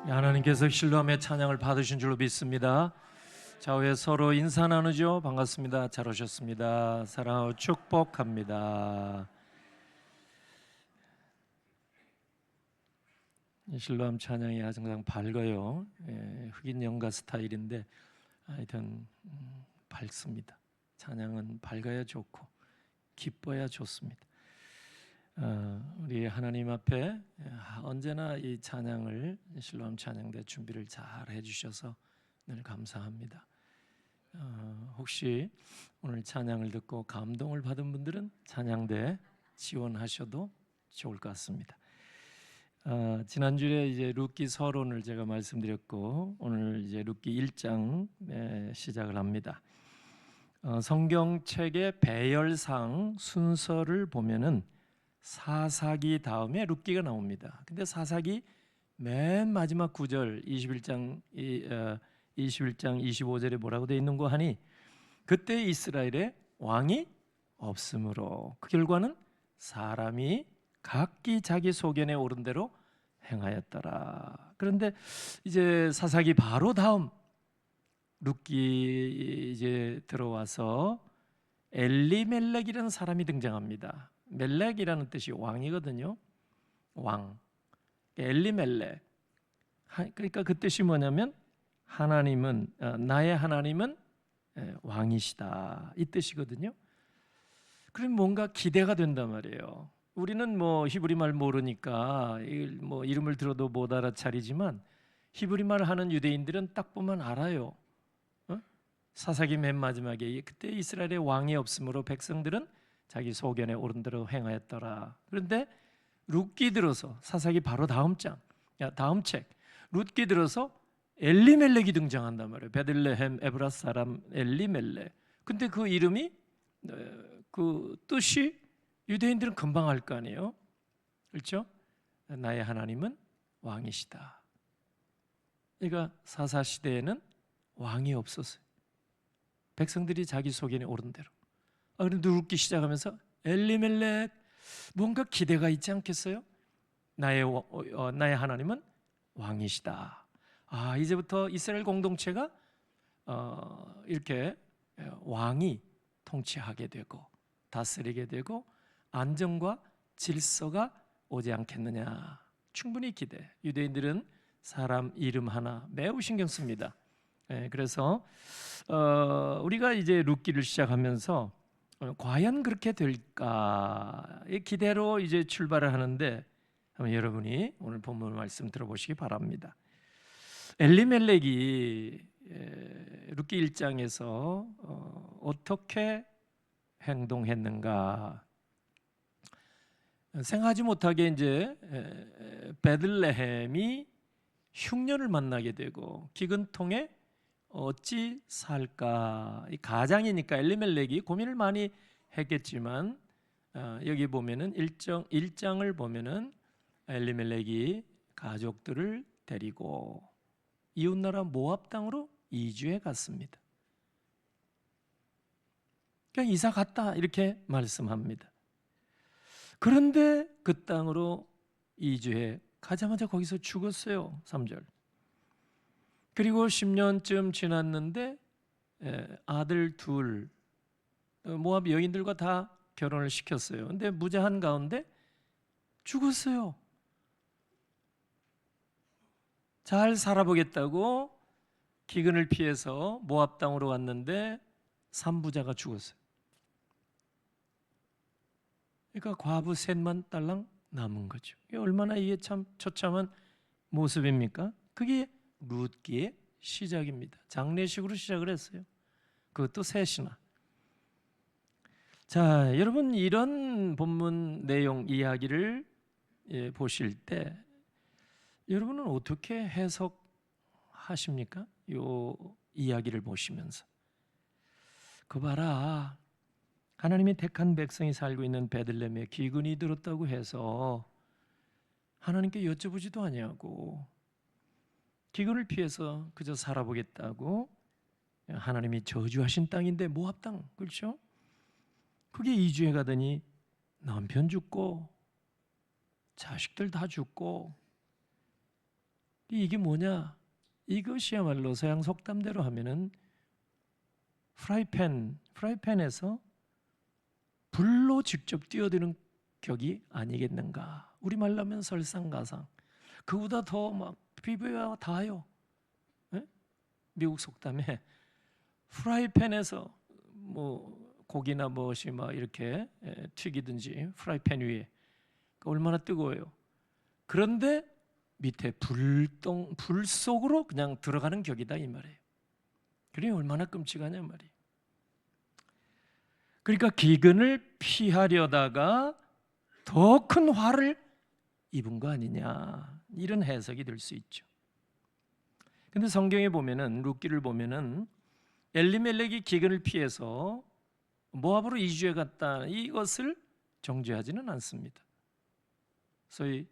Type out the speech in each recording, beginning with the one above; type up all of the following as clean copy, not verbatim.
하나님께서 신뢰함의 찬양을 받으신 줄로 믿습니다. 좌우에 서로 인사 나누죠. 반갑습니다. 잘 오셨습니다. 사랑하고 축복합니다. 신뢰함 찬양이 항상 밝아요. 흑인 연가 스타일인데 하여튼 밝습니다. 찬양은 밝아야 좋고 기뻐야 좋습니다. 우리 하나님 앞에 언제나 이 찬양을 실로암 찬양대 준비를 잘 해주셔서 늘 감사합니다. 혹시 오늘 찬양을 듣고 감동을 받은 분들은 찬양대 지원하셔도 좋을 것 같습니다. 지난주에 이제 룻기 서론을 제가 말씀드렸고 오늘 이제 룻기 1장 시작을 합니다. 성경책의 배열상 순서를 보면은 사사기 다음에 룻기가 나옵니다. 근데 사사기 맨 마지막 구절 21장 25절에 뭐라고 되어 있는 거 하니 그때 이스라엘에 왕이 없으므로 그 결과는 사람이 각기 자기 소견에 오른 대로 행하였더라. 그런데 이제 사사기 바로 다음 룻기 이제 들어와서 엘리멜렉이라는 사람이 등장합니다. 멜렉이라는 뜻이 왕이거든요. 왕. 엘리멜렉. 그러니까 그 뜻이 뭐냐면 하나님은 나의 하나님은 왕이시다 이 뜻이거든요. 그럼 뭔가 기대가 된단 말이에요. 우리는 뭐 히브리 말 모르니까 뭐 이름을 들어도 못 알아차리지만 히브리 말 하는 유대인들은 딱 보면 알아요. 사사기 맨 마지막에 그때 이스라엘에 왕이 없으므로 백성들은 자기 소견에 오른 대로 행하였더라. 그런데 룻기 들어서 사사기 바로 다음 책 룻기 들어서 엘리멜렉이 등장한단 말이에요. 베들레헴 에브라 사람 엘리멜렉. 근데 그 이름이 그 뜻이 유대인들은 금방 알 거 아니에요. 그렇죠? 나의 하나님은 왕이시다. 그러니까 사사 시대에는 왕이 없었어요. 백성들이 자기 소견에 오른 대로. 그런데 룻기 시작하면서 엘리멜렉 뭔가 기대가 있지 않겠어요? 나의 하나님은 왕이시다. 이제부터 이스라엘 공동체가 이렇게 왕이 통치하게 되고 다스리게 되고 안정과 질서가 오지 않겠느냐. 충분히 기대. 유대인들은 사람 이름 하나 매우 신경 씁니다. 그래서 우리가 이제 룻기를 시작하면서 과연 그렇게 될까? 이 기대로 이제 출발을 하는데 여러분이 오늘 본문 말씀 들어보시기 바랍니다. 엘리멜렉이 룻기 1장에서 어떻게 행동했는가? 생각하지 못하게 이제 베들레헴이 흉년을 만나게 되고 기근통에 어찌 살까? 이 가장이니까 엘리멜렉이 고민을 많이 했겠지만 여기 보면은 1장을 보면은 엘리멜렉이 가족들을 데리고 이웃나라 모압 땅으로 이주해 갔습니다. 그냥 이사 갔다 이렇게 말씀합니다. 그런데 그 땅으로 이주해 가자마자 거기서 죽었어요. 3절. 그리고 10년쯤 지났는데 아들 둘 모압 여인들과 다 결혼을 시켰어요. 근데 무자한 가운데 죽었어요. 잘 살아보겠다고 기근을 피해서 모압 땅으로 왔는데 산부자가 죽었어요. 그러니까 과부 셋만 딸랑 남은 거죠. 이게 얼마나 이게 참 처참한 모습입니까? 그게 룻기의 시작입니다. 장례식으로 시작을 했어요. 그것도 셋이나. 자, 여러분 이런 본문 내용 이야기를 보실 때 여러분은 어떻게 해석하십니까? 이 이야기를 보시면서 그 봐라, 하나님이 택한 백성이 살고 있는 베들레헴에 기근이 들었다고 해서 하나님께 여쭤보지도 아니하고 기근을 피해서 그저 살아보겠다고 하나님이 저주하신 땅인데 모압 땅, 그렇죠? 그게 이주해 가더니 남편 죽고 자식들 다 죽고 이게 뭐냐? 이것이야말로 서양 속담대로 하면은 프라이팬에서 불로 직접 뛰어드는 격이 아니겠는가? 우리말로 하면 설상가상. 그보다 더 막 피부에 닿아요. 예? 미국 속담에 프라이팬에서 뭐 고기나 무엇이 막 이렇게 튀기든지 프라이팬 위에 얼마나 뜨거워요. 그런데 밑에 불 속으로 그냥 들어가는 격이다 이 말이에요. 그러니 얼마나 끔찍하냐 말이에요. 그러니까 기근을 피하려다가 더 큰 화를 입은 거 아니냐, 이런 해석이 될 수 있죠. 근데 성경에 보면은, 룻기를 보면은 엘리멜렉이 기근을 피해서 모압으로 이주해 갔다, 이것을 정죄하지는 않습니다. 소위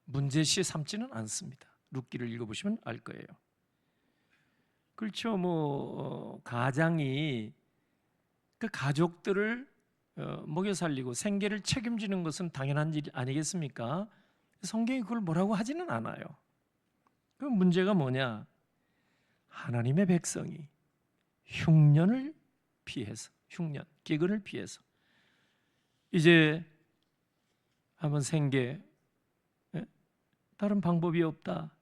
문제시 삼지는 않습니다. 룻기를 읽어보시면 알 거예요. 그렇죠. 가장이 그 가족들을 먹여 살리고 생계를 책임지는 것은 당연한 일 아니겠습니까? 성경이 그걸 뭐라고 하지는 않아요. 그 문제가 뭐냐? 하나님의 백성이 흉년을 피해서, 기근을 피해서 이제 한번 생계, 다른 방법이 없다.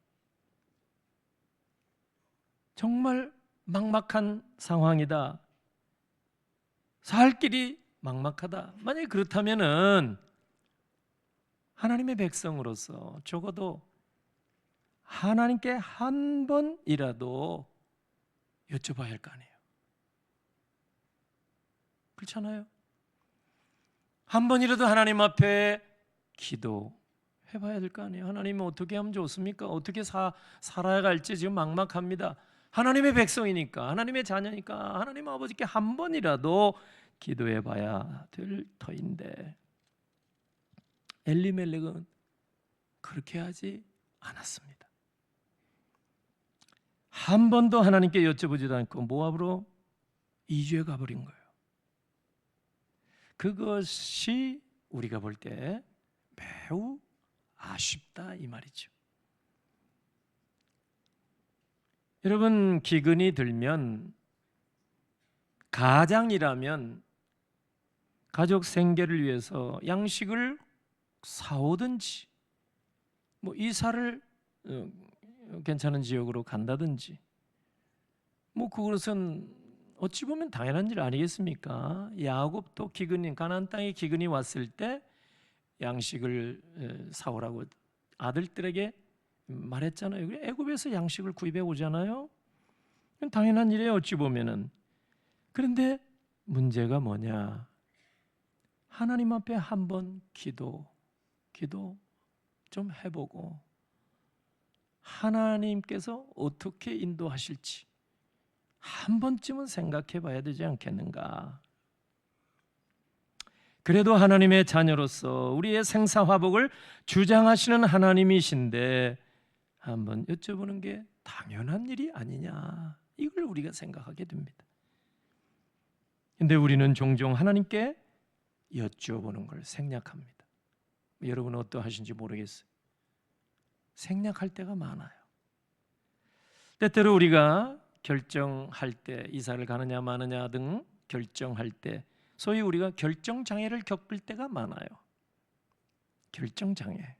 정말 막막한 상황이다. 살 길이 막막하다. 만약에 그렇다면은 하나님의 백성으로서 적어도 하나님께 한 번이라도 여쭤봐야 할 거 아니에요. 그렇잖아요. 한 번이라도 하나님 앞에 기도해봐야 될 거 아니에요. 하나님은 어떻게 하면 좋습니까? 어떻게 살아야 갈지 지금 막막합니다. 하나님의 백성이니까, 하나님의 자녀니까 하나님 아버지께 한 번이라도 기도해봐야 될 터인데 엘리멜렉은 그렇게 하지 않았습니다. 한 번도 하나님께 여쭤보지도 않고 모압으로 이주해 가버린 거예요. 그것이 우리가 볼 때 매우 아쉽다 이 말이죠. 여러분, 기근이 들면 가장이라면 가족 생계를 위해서 양식을 사오든지 이사를 괜찮은 지역으로 간다든지 그것은 어찌 보면 당연한 일 아니겠습니까? 야곱도 가나안 땅에 기근이 왔을 때 양식을 사오라고 아들들에게 말했잖아요. 애굽에서 양식을 구입해 오잖아요. 당연한 일이에요, 어찌 보면은. 그런데 문제가 뭐냐? 하나님 앞에 한번 기도 좀 해보고 하나님께서 어떻게 인도하실지 한 번쯤은 생각해 봐야 되지 않겠는가? 그래도 하나님의 자녀로서 우리의 생사화복을 주장하시는 하나님이신데 한번 여쭤보는 게 당연한 일이 아니냐, 이걸 우리가 생각하게 됩니다. 근데 우리는 종종 하나님께 여쭤보는 걸 생략합니다. 여러분은 어떠하신지 모르겠어요. 생략할 때가 많아요. 때때로 우리가 결정할 때, 이사를 가느냐 마느냐 등 결정할 때 소위 우리가 결정장애를 겪을 때가 많아요. 결정장애.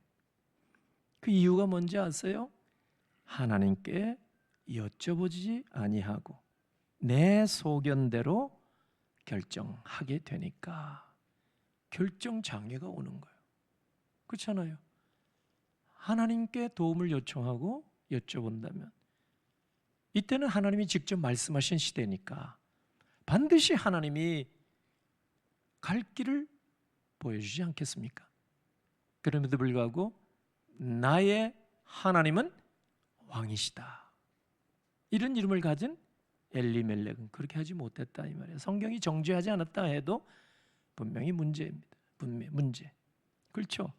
그 이유가 뭔지 아세요? 하나님께 여쭤보지 아니하고 내 소견대로 결정하게 되니까 결정장애가 오는 거예요. 그렇잖아요. 하나님께 도움을 요청하고 여쭤본다면 이때는 하나님이 직접 말씀하신 시대니까 반드시 하나님이 갈 길을 보여주지 않겠습니까? 그럼에도 불구하고 나의 하나님은 왕이시다, 이런 이름을 가진 엘리멜렉은 그렇게 하지 못했다 이 말이에요. 성경이 정죄하지 않았다 해도 분명히 문제입니다. 문제. 그렇죠?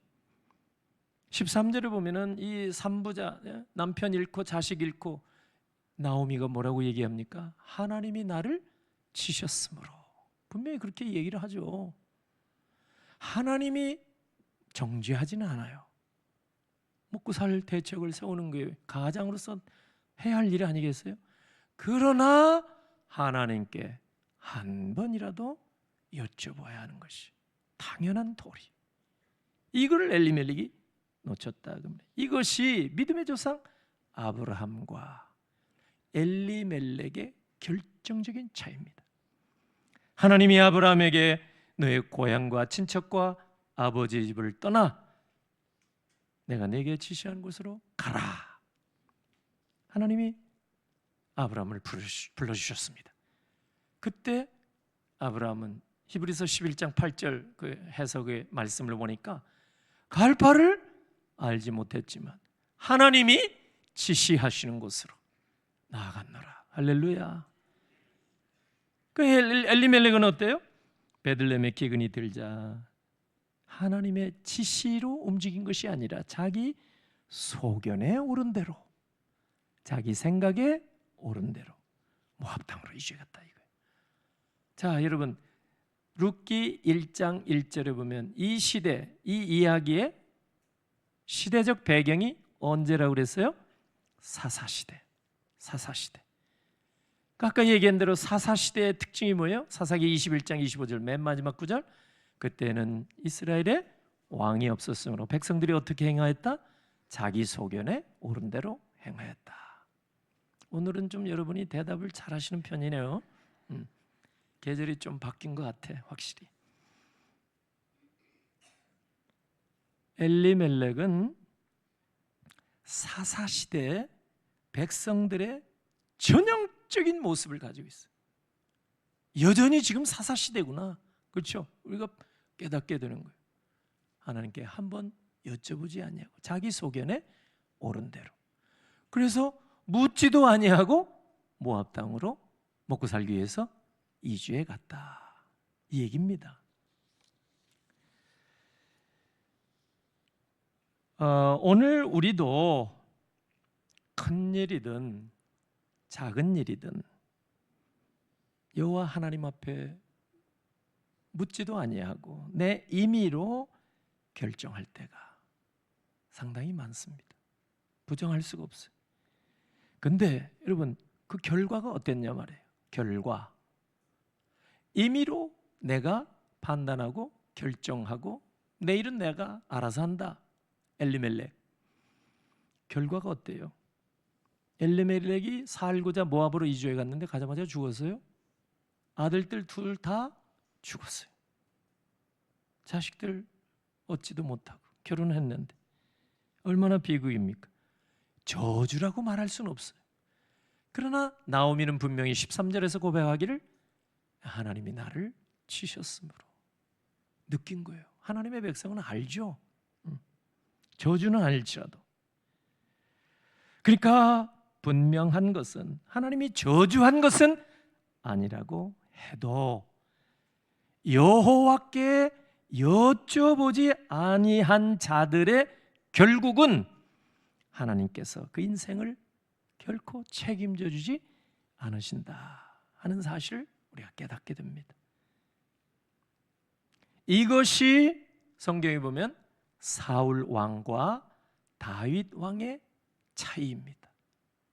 13절에 보면은 이 산부자, 남편 잃고 자식 잃고 나오미가 뭐라고 얘기합니까? 하나님이 나를 치셨으므로. 분명히 그렇게 얘기를 하죠. 하나님이 정죄하지는 않아요. 먹고 살 대책을 세우는 게 가장으로서 해야 할 일이 아니겠어요? 그러나 하나님께 한 번이라도 여쭤봐야 하는 것이 당연한 도리. 이걸 엘리멜렉이 놓쳤다. 이것이 믿음의 조상 아브라함과 엘리멜렉의 결정적인 차이입니다. 하나님이 아브라함에게 너의 고향과 친척과 아버지 집을 떠나 내가 네게 지시한 곳으로 가라. 하나님이 아브라함을 불러주셨습니다. 그때 아브라함은 히브리서 11장 8절 그 해석의 말씀을 보니까 갈 바를 알지 못했지만 하나님이 지시하시는 곳으로 나아갔노라. 할렐루야. 그 엘리멜렉은 어때요? 베들레헴의 기근이 들자 하나님의 지시로 움직인 것이 아니라 자기 소견에 오른 대로, 자기 생각에 오른 대로 모압 땅으로 이주해 갔다 이거예요. 자, 여러분, 룻기 1장 1절에 보면 이 시대, 이 이야기의 시대적 배경이 언제라고 그랬어요? 사사시대. 사사시대. 아까 얘기한 대로 사사시대의 특징이 뭐예요? 사사기 21장 25절 맨 마지막 구절, 그때는 이스라엘에 왕이 없었으므로 백성들이 어떻게 행하였다? 자기 소견에 옳은 대로 행하였다. 오늘은 좀 여러분이 대답을 잘 하시는 편이네요. 계절이 좀 바뀐 것 같아, 확실히. 엘리멜렉은 사사시대의 백성들의 전형적인 모습을 가지고 있어요. 여전히 지금 사사시대구나. 그렇죠? 우리가 깨닫게 되는 거예요. 하나님께 한번 여쭤보지 않냐고. 자기 소견에 옳은 대로. 그래서 묻지도 아니하고 모압 땅으로 먹고 살기 위해서 이주해 갔다. 이 얘기입니다. 오늘 우리도 큰 일이든 작은 일이든 여호와 하나님 앞에 묻지도 아니하고 내 임의로 결정할 때가 상당히 많습니다. 부정할 수가 없어요. 근데 여러분, 그 결과가 어땠냐 말이에요. 결과. 임의로 내가 판단하고 결정하고 내일은 내가 알아서 한다. 엘리멜렉. 결과가 어때요? 엘리멜렉이 살고자 모압으로 이주해 갔는데 가자마자 죽었어요. 아들들 둘 다 죽었어요. 자식들 얻지도 못하고 결혼했는데 얼마나 비극입니까? 저주라고 말할 수는 없어요. 그러나 나오미는 분명히 13절에서 고백하기를 하나님이 나를 치셨으므로 느낀 거예요. 하나님의 백성은 알죠. 저주는 아닐지라도. 그러니까 분명한 것은 하나님이 저주한 것은 아니라고 해도 여호와께 여쭤보지 아니한 자들의 결국은 하나님께서 그 인생을 결코 책임져 주지 않으신다 하는 사실을 우리가 깨닫게 됩니다. 이것이 성경에 보면 사울 왕과 다윗 왕의 차이입니다.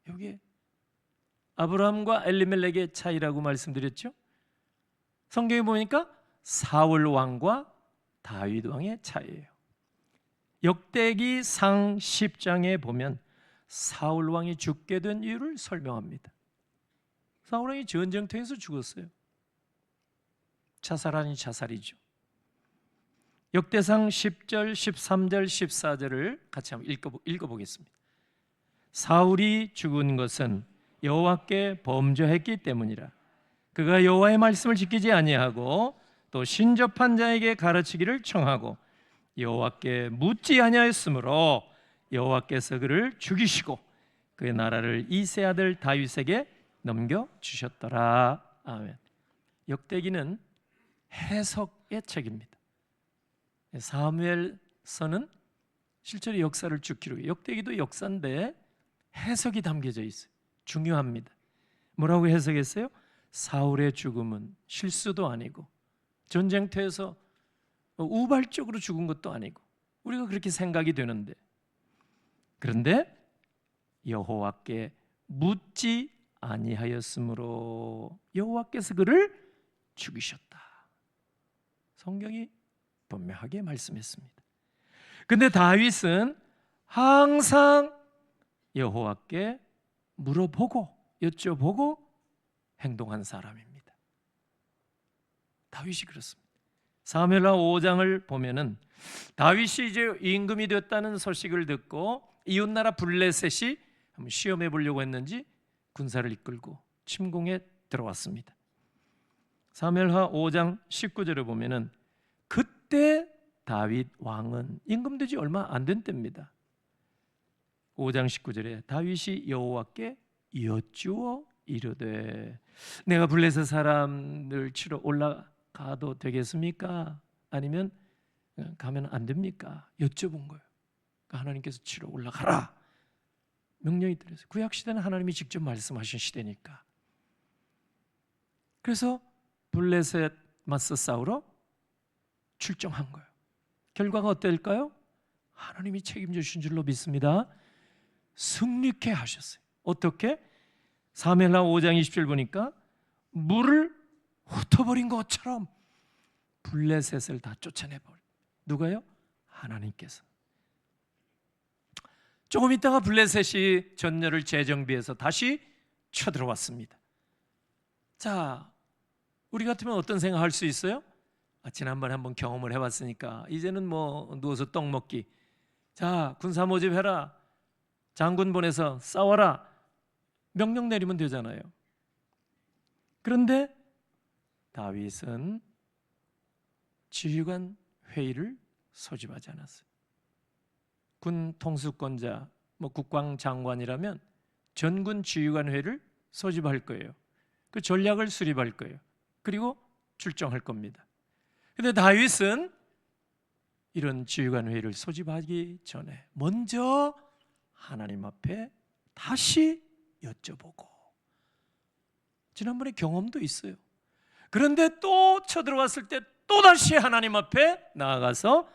여기에 아브라함과 엘리멜렉의 차이라고 말씀드렸죠. 성경에 보니까 사울 왕과 다윗 왕의 차이예요. 역대기 상 10장에 보면 사울 왕이 죽게 된 이유를 설명합니다. 사울 왕이 전쟁터에서 죽었어요. 자살 아닌 자살이죠. 역대상 10절, 13절, 14절을 같이 한번 읽어보겠습니다. 사울이 죽은 것은 여호와께 범죄했기 때문이라. 그가 여호와의 말씀을 지키지 아니하고 또 신접한 자에게 가르치기를 청하고 여호와께 묻지 아니하였으므로 여호와께서 그를 죽이시고 그의 나라를 이세 아들 다윗에게 넘겨 주셨더라. 아멘. 역대기는 해석의 책입니다. 사무엘서는 실제로 역사를 쭉 기록해요. 역대기도 역사인데 해석이 담겨져 있어요. 중요합니다. 뭐라고 해석했어요? 사울의 죽음은 실수도 아니고 전쟁터에서 우발적으로 죽은 것도 아니고 우리가 그렇게 생각이 되는데 그런데 여호와께 묻지 아니하였으므로 여호와께서 그를 죽이셨다. 성경이 분명하게 말씀했습니다. 근데 다윗은 항상 여호와께 물어보고 여쭤보고 행동한 사람입니다. 다윗이 그렇습니다. 사무엘하 5장을 보면은 다윗이 이제 임금이 됐다는 소식을 듣고 이웃나라 블레셋이 한번 시험해 보려고 했는지 군사를 이끌고 침공에 들어왔습니다. 사무엘하 5장 19절에 보면은 그때 다윗 왕은 임금 되지 얼마 안 된 때입니다. 5장 19절에 다윗이 여호와께 여쭈어 이르되 내가 블레셋 사람들 치러 올라가도 되겠습니까? 아니면 가면 안 됩니까? 여쭤본 거예요. 그러니까 하나님께서 치러 올라가라 명령이 들렸어요. 구약 시대는 하나님이 직접 말씀하신 시대니까. 그래서 블레셋 맞서 싸우러 출정한 거예요. 결과가 어떨까요? 하나님이 책임져 주신 줄로 믿습니다. 승리케 하셨어요. 어떻게? 사무엘하 5장 20절 보니까 물을 훑어버린 것처럼 블레셋을 다 쫓아내버려. 누가요? 하나님께서. 조금 있다가 블레셋이 전열을 재정비해서 다시 쳐들어왔습니다. 자, 우리 같으면 어떤 생각할 수 있어요? 지난번에 한번 경험을 해봤으니까 이제는 뭐 누워서 떡 먹기. 자, 군사 모집해라. 장군 보내서 싸워라. 명령 내리면 되잖아요. 그런데 다윗은 지휘관 회의를 소집하지 않았어요. 군 통수권자, 국방장관이라면 전군 지휘관 회의를 소집할 거예요. 그 전략을 수립할 거예요. 그리고 출정할 겁니다. 그런데 다윗은 이런 지휘관 회의를 소집하기 전에 먼저 하나님 앞에 다시 여쭤보고, 지난번에 경험도 있어요. 그런데 또 쳐들어왔을 때 또다시 하나님 앞에 나아가서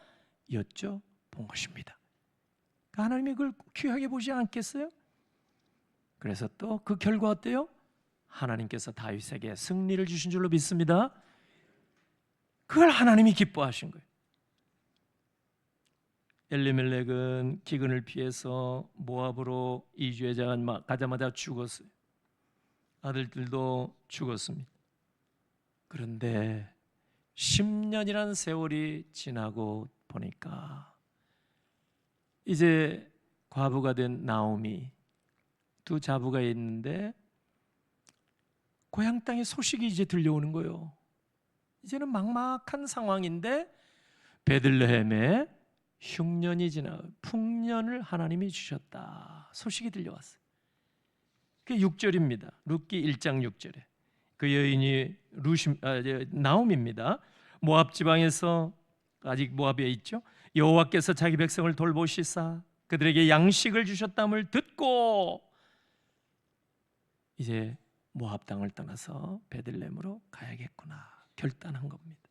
여쭤본 것입니다. 하나님이 그걸 귀하게 보지 않겠어요? 그래서 또 그 결과 어때요? 하나님께서 다윗에게 승리를 주신 줄로 믿습니다. 그걸 하나님이 기뻐하신 거예요. 엘리멜렉은 기근을 피해서 모압으로 가자마자 죽었어요. 아들들도 죽었습니다. 그런데 10년이라는 세월이 지나고 보니까 이제 과부가 된 나오미, 두 자부가 있는데 고향 땅에 소식이 이제 들려오는 거예요. 이제는 막막한 상황인데 베들레헴에 흉년이 지나 풍년을 하나님이 주셨다 소식이 들려왔어요. 그게 6절입니다. 룻기 1장 6절에 그 여인이 나옴입니다. 모압 지방에서, 아직 모압에 있죠. 여호와께서 자기 백성을 돌보시사 그들에게 양식을 주셨담을 듣고 이제 모압 땅을 떠나서 베들레헴으로 가야겠구나 결단한 겁니다.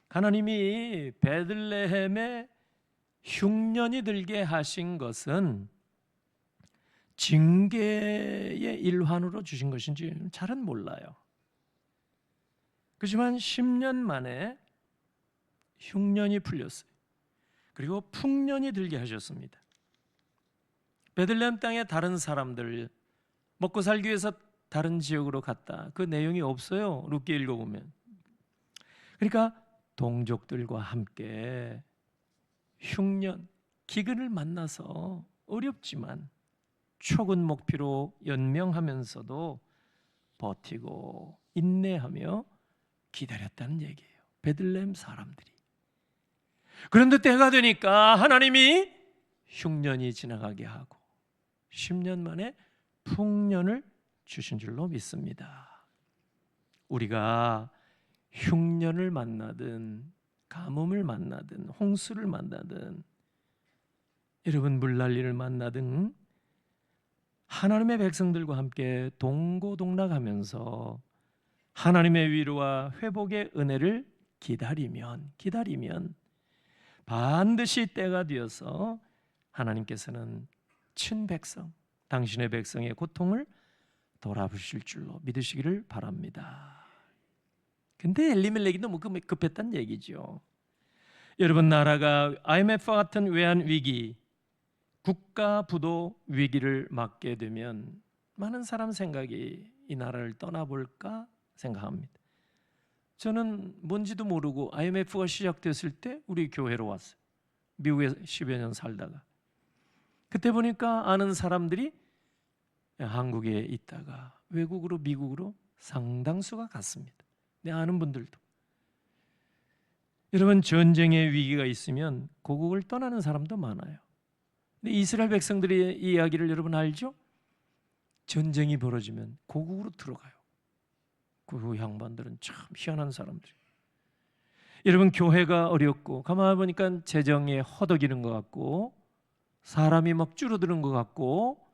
하나님이 베들레헴에 흉년이 들게 하신 것은 징계의 일환으로 주신 것인지 잘은 몰라요. 그렇지만 10년 만에 흉년이 풀렸어요. 그리고 풍년이 들게 하셨습니다. 베들레헴 땅에 다른 사람들 먹고 살기 위해서 다른 지역으로 갔다. 그 내용이 없어요. 룻기 읽어보면. 그러니까 동족들과 함께 흉년, 기근을 만나서 어렵지만 촉은 목피로 연명하면서도 버티고 인내하며 기다렸다는 얘기예요. 베들레헴 사람들이. 그런데 때가 되니까 하나님이 흉년이 지나가게 하고 10년 만에 풍년을 주신 줄로 믿습니다. 우리가 흉년을 만나든 가뭄을 만나든 홍수를 만나든 여러분 물난리를 만나든 하나님의 백성들과 함께 동고동락하면서 하나님의 위로와 회복의 은혜를 기다리면 반드시 때가 되어서 하나님께서는 친백성, 당신의 백성의 고통을 돌아보실 줄로 믿으시기를 바랍니다. 근데 엘리멜렉이 너무 급했다는 얘기죠. 여러분, 나라가 IMF와 같은 외환 위기, 국가 부도 위기를 맞게 되면 많은 사람 생각이 이 나라를 떠나볼까 생각합니다. 저는 뭔지도 모르고 IMF가 시작됐을 때 우리 교회로 왔어요. 미국에 10여 년 살다가. 그때 보니까 아는 사람들이 한국에 있다가 외국으로 미국으로 상당수가 갔습니다. 내 아는 분들도. 여러분, 전쟁의 위기가 있으면 고국을 떠나는 사람도 많아요. 근데 이스라엘 백성들의 이야기를 여러분 알죠? 전쟁이 벌어지면 고국으로 들어가요. 그 양반들은 참 희한한 사람들이. 여러분, 교회가 어렵고 가만히 보니까 재정에 허덕이는 것 같고 사람이 막 줄어드는 것 같고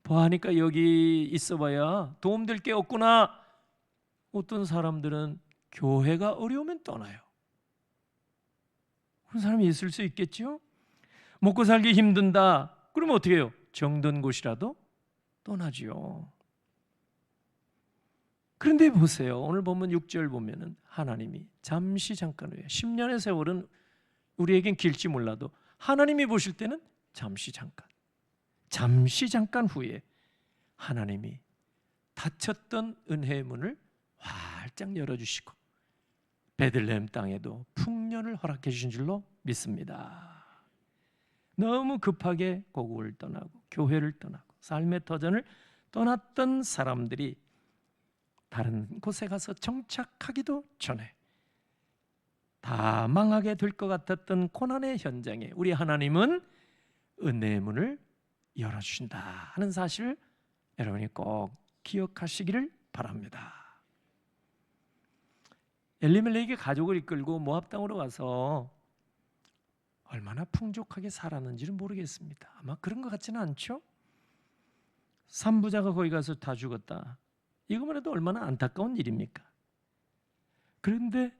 보아하니까 여기 있어봐야 도움될 게 없구나. 어떤 사람들은 교회가 어려우면 떠나요. 그런 사람이 있을 수 있겠죠? 먹고 살기 힘든다. 그러면 어떻게 해요? 정든 곳이라도 떠나지요. 그런데 보세요. 오늘 본문 6절 보면은 하나님이 잠시 잠깐 후에 10년의 세월은 우리에겐 길지 몰라도 하나님이 보실 때는 잠시 잠깐 후에 하나님이 닫혔던 은혜의 문을 활짝 열어주시고 베들레헴 땅에도 풍년을 허락해 주신 줄로 믿습니다. 너무 급하게 고국을 떠나고 교회를 떠나고 삶의 터전을 떠났던 사람들이 다른 곳에 가서 정착하기도 전에 다 망하게 될 것 같았던 고난의 현장에 우리 하나님은 은혜의 문을 열어주신다 하는 사실을 여러분이 꼭 기억하시기를 바랍니다. 엘리멜렉이 가족을 이끌고 모압 땅으로 가서 얼마나 풍족하게 살았는지는 모르겠습니다. 아마 그런 것 같지는 않죠? 삼부자가 거기 가서 다 죽었다. 이거만 해도 얼마나 안타까운 일입니까? 그런데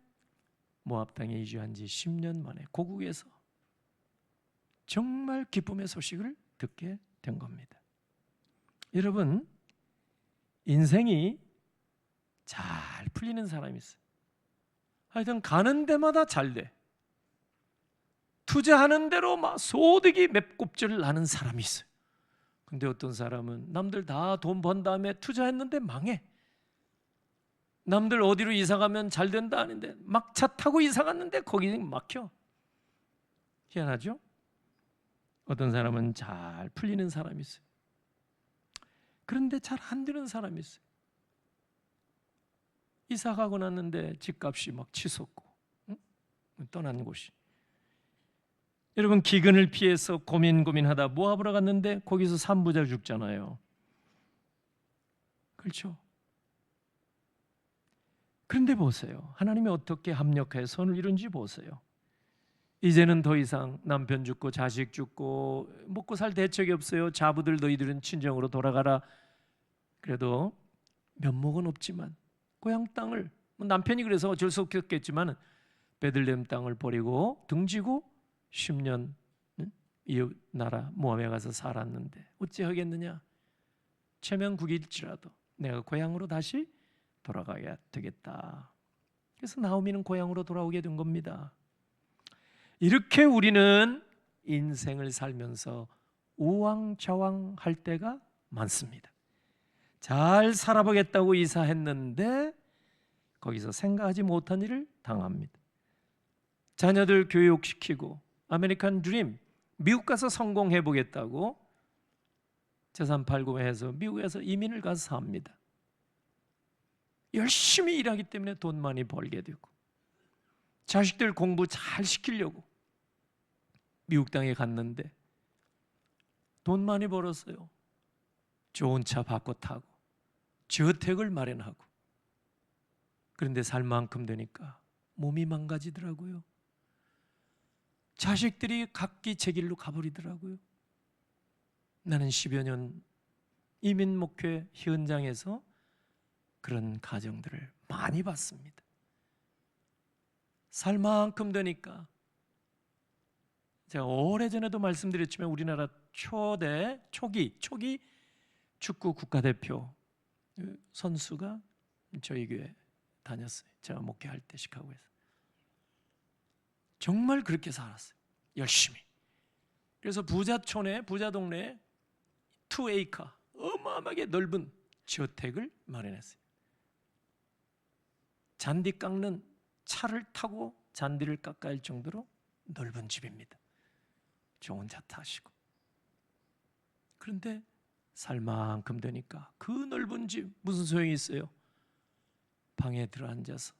모압 땅에 이주한 지 10년 만에 고국에서 정말 기쁨의 소식을 듣게 된 겁니다. 여러분, 인생이 잘 풀리는 사람이 있어요. 하여튼 가는 데마다 잘 돼. 투자하는 대로 막 소득이 맵곱절 나는 사람이 있어요. 근데 어떤 사람은 남들 다 돈 번 다음에 투자했는데 망해. 남들 어디로 이사 가면 잘 된다 하는데 막 차 타고 이사 갔는데 거기 막혀. 희한하죠? 어떤 사람은 잘 풀리는 사람이 있어요. 그런데 잘 안 되는 사람이 있어요. 이사 가고 났는데 집값이 막 치솟고 떠난 곳이. 여러분, 기근을 피해서 고민하다 모압으로 갔는데 거기서 삼부자 죽잖아요. 그렇죠? 그런데 보세요. 하나님이 어떻게 합력하여 선을 이룬지 보세요. 이제는 더 이상 남편 죽고 자식 죽고 먹고 살 대책이 없어요. 자부들 너희들은 친정으로 돌아가라. 그래도 면목은 없지만 고향 땅을, 남편이 그래서 어쩔 수 없겠지만 베들레헴 땅을 버리고 등지고 10년 이웃 나라 모압에 가서 살았는데 어찌 하겠느냐? 체면국일지라도 내가 고향으로 다시 돌아가야 되겠다. 그래서 나오미는 고향으로 돌아오게 된 겁니다. 이렇게 우리는 인생을 살면서 우왕좌왕할 때가 많습니다. 잘 살아보겠다고 이사했는데 거기서 생각하지 못한 일을 당합니다. 자녀들 교육시키고 아메리칸 드림, 미국 가서 성공해 보겠다고 재산 팔고 해서 미국에서 이민을 가서 삽니다. 열심히 일하기 때문에 돈 많이 벌게 되고 자식들 공부 잘 시키려고 미국 땅에 갔는데 돈 많이 벌었어요. 좋은 차 바꿔 타고 저택을 마련하고. 그런데 살 만큼 되니까 몸이 망가지더라고요. 자식들이 각기 제 길로 가버리더라고요. 나는 10여 년 이민 목회 현장에서 그런 가정들을 많이 봤습니다. 살 만큼 되니까 제가 오래전에도 말씀드렸지만 우리나라 초기 축구 국가대표 선수가 저희 교회 다녔어요. 제가 목회할 때 시카고에서. 정말 그렇게 살았어요. 열심히. 그래서 부자 동네에 2에이커 어마어마하게 넓은 저택을 마련했어요. 잔디 깎는 차를 타고 잔디를 깎아야 할 정도로 넓은 집입니다. 좋은 차 타시고. 그런데 살만큼 되니까 그 넓은 집 무슨 소용이 있어요? 방에 들어앉아서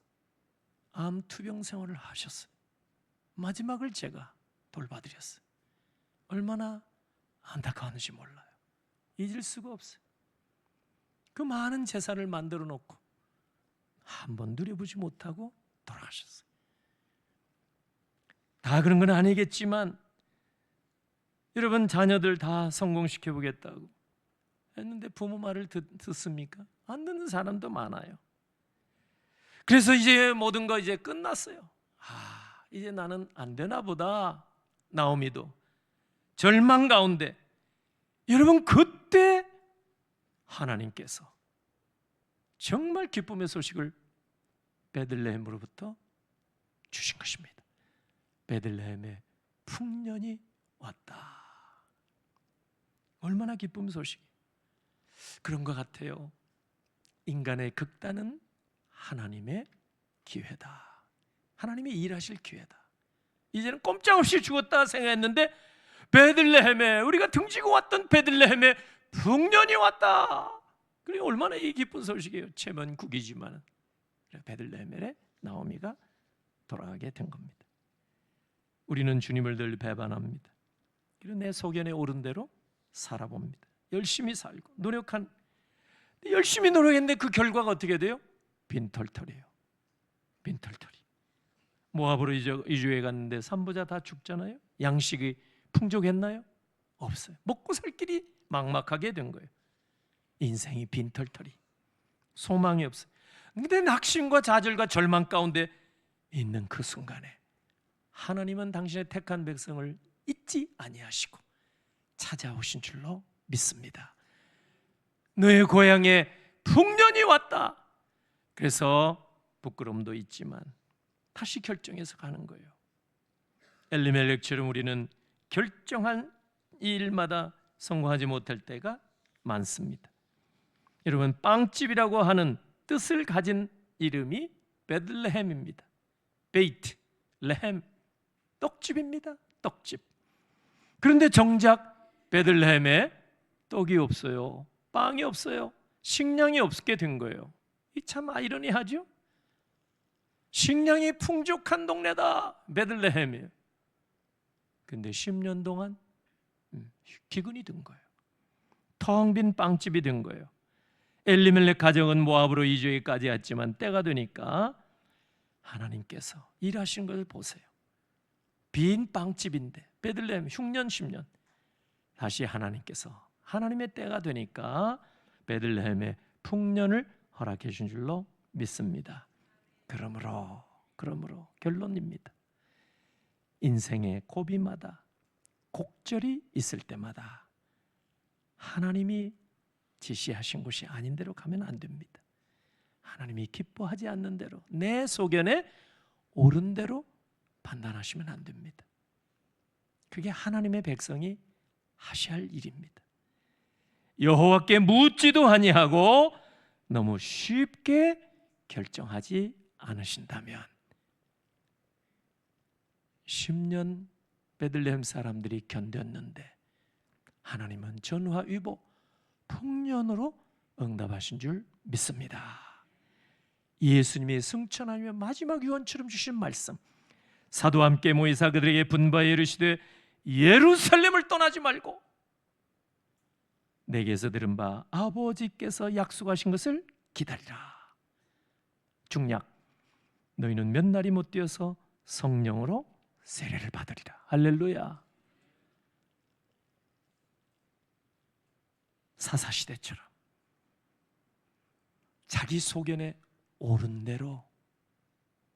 암투병 생활을 하셨어요. 마지막을 제가 돌봐드렸어요. 얼마나 안타까웠는지 몰라요. 잊을 수가 없어요. 그 많은 재산을 만들어 놓고 한 번 누려보지 못하고 돌아가셨어요. 다 그런 건 아니겠지만 여러분, 자녀들 다 성공시켜 보겠다고 했는데 부모 말을 듣습니까? 안 듣는 사람도 많아요. 그래서 이제 모든 거 이제 끝났어요. 이제 나는 안 되나 보다. 나오미도 절망 가운데, 여러분, 그때 하나님께서 정말 기쁨의 소식을 베들레헴으로부터 주신 것입니다. 베들레헴에 풍년이 왔다. 얼마나 기쁨의 소식이. 그런 것 같아요. 인간의 극단은 하나님의 기회다. 하나님이 일하실 기회다. 이제는 꼼짝없이 죽었다 생각했는데 베들레헴에, 우리가 등지고 왔던 베들레헴에 풍년이 왔다. 그리고 얼마나 이 기쁜 소식이에요. 체면국이지만 베들레헴에 나오미가 돌아가게 된 겁니다. 우리는 주님을 늘 배반합니다. 그리고 내 소견에 오른 대로 살아봅니다. 열심히 살고 열심히 노력했는데 그 결과가 어떻게 돼요? 빈털털이에요. 빈털털이. 모압으로 이주해 갔는데 산부자 다 죽잖아요. 양식이 풍족했나요? 없어요. 먹고 살 길이 막막하게 된 거예요. 인생이 빈털털이. 소망이 없어요. 근데 낙심과 좌절과 절망 가운데 있는 그 순간에 하나님은 당신의 택한 백성을 잊지 아니하시고 찾아오신 줄로 믿습니다. 너의 고향에 풍년이 왔다. 그래서 부끄러움도 있지만 다시 결정해서 가는 거예요. 엘리멜렉처럼 우리는 결정한 일마다 성공하지 못할 때가 많습니다. 여러분, 빵집이라고 하는 뜻을 가진 이름이 베들레헴입니다. 베이트, 레헴, 떡집입니다. 떡집. 그런데 정작 베들레헴에 떡이 없어요. 빵이 없어요. 식량이 없게 된 거예요. 이 참 아이러니하죠? 식량이 풍족한 동네다, 베들레헴이에요. 근데 10년 동안 기근이 든 거예요. 텅 빈 빵집이 된 거예요. 엘리멜렉 가정은 모압으로 이주까지 했지만 때가 되니까 하나님께서 일하신 것을 보세요. 빈 빵집인데 베들레헴 흉년 10년 다시 하나님께서 하나님의 때가 되니까 베들레헴에 풍년을 허락해 준 줄로 믿습니다. 그러므로 결론입니다. 인생의 고비마다, 곡절이 있을 때마다 하나님이 지시하신 곳이 아닌 대로 가면 안 됩니다. 하나님이 기뻐하지 않는 대로, 내 소견에 옳은 대로 판단하시면 안 됩니다. 그게 하나님의 백성이 하셔야 할 일입니다. 여호와께 묻지도 아니하고 너무 쉽게 결정하지 않으신다면 10년 베들레헴 사람들이 견뎠는데 하나님은 전화위복 풍년으로 응답하신 줄 믿습니다. 예수님의 승천하며 마지막 유언처럼 주신 말씀, 사도와 함께 모이사 그들에게 분바에 이르시되 예루살렘을 떠나지 말고 내게서 들은 바 아버지께서 약속하신 것을 기다리라. 중약, 너희는 몇 날이 못 되어서 성령으로 세례를 받으리라. 할렐루야. 사사시대처럼 자기 소견에 옳은 대로,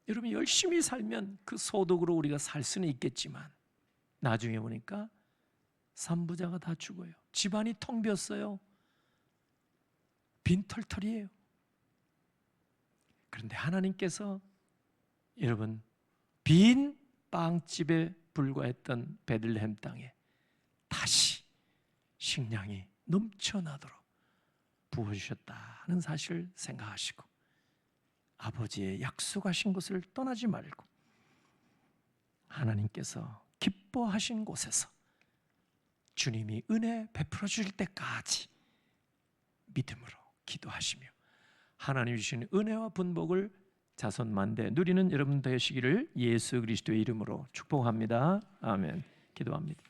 여러분 열심히 살면 그 소득으로 우리가 살 수는 있겠지만 나중에 보니까 삼부자가 다 죽어요. 집안이 텅 비었어요. 빈털털이에요. 그런데 하나님께서 여러분 빈 빵집에 불과했던 베들레헴 땅에 다시 식량이 넘쳐나도록 부어주셨다는 사실을 생각하시고 아버지의 약속하신 곳을 떠나지 말고 하나님께서 기뻐하신 곳에서 주님이 은혜 베풀어 주실 때까지 믿음으로 기도하시며 하나님 주신 은혜와 분복을 자손만대 누리는 여러분 되시기를 예수 그리스도의 이름으로 축복합니다. 아멘. 기도합니다.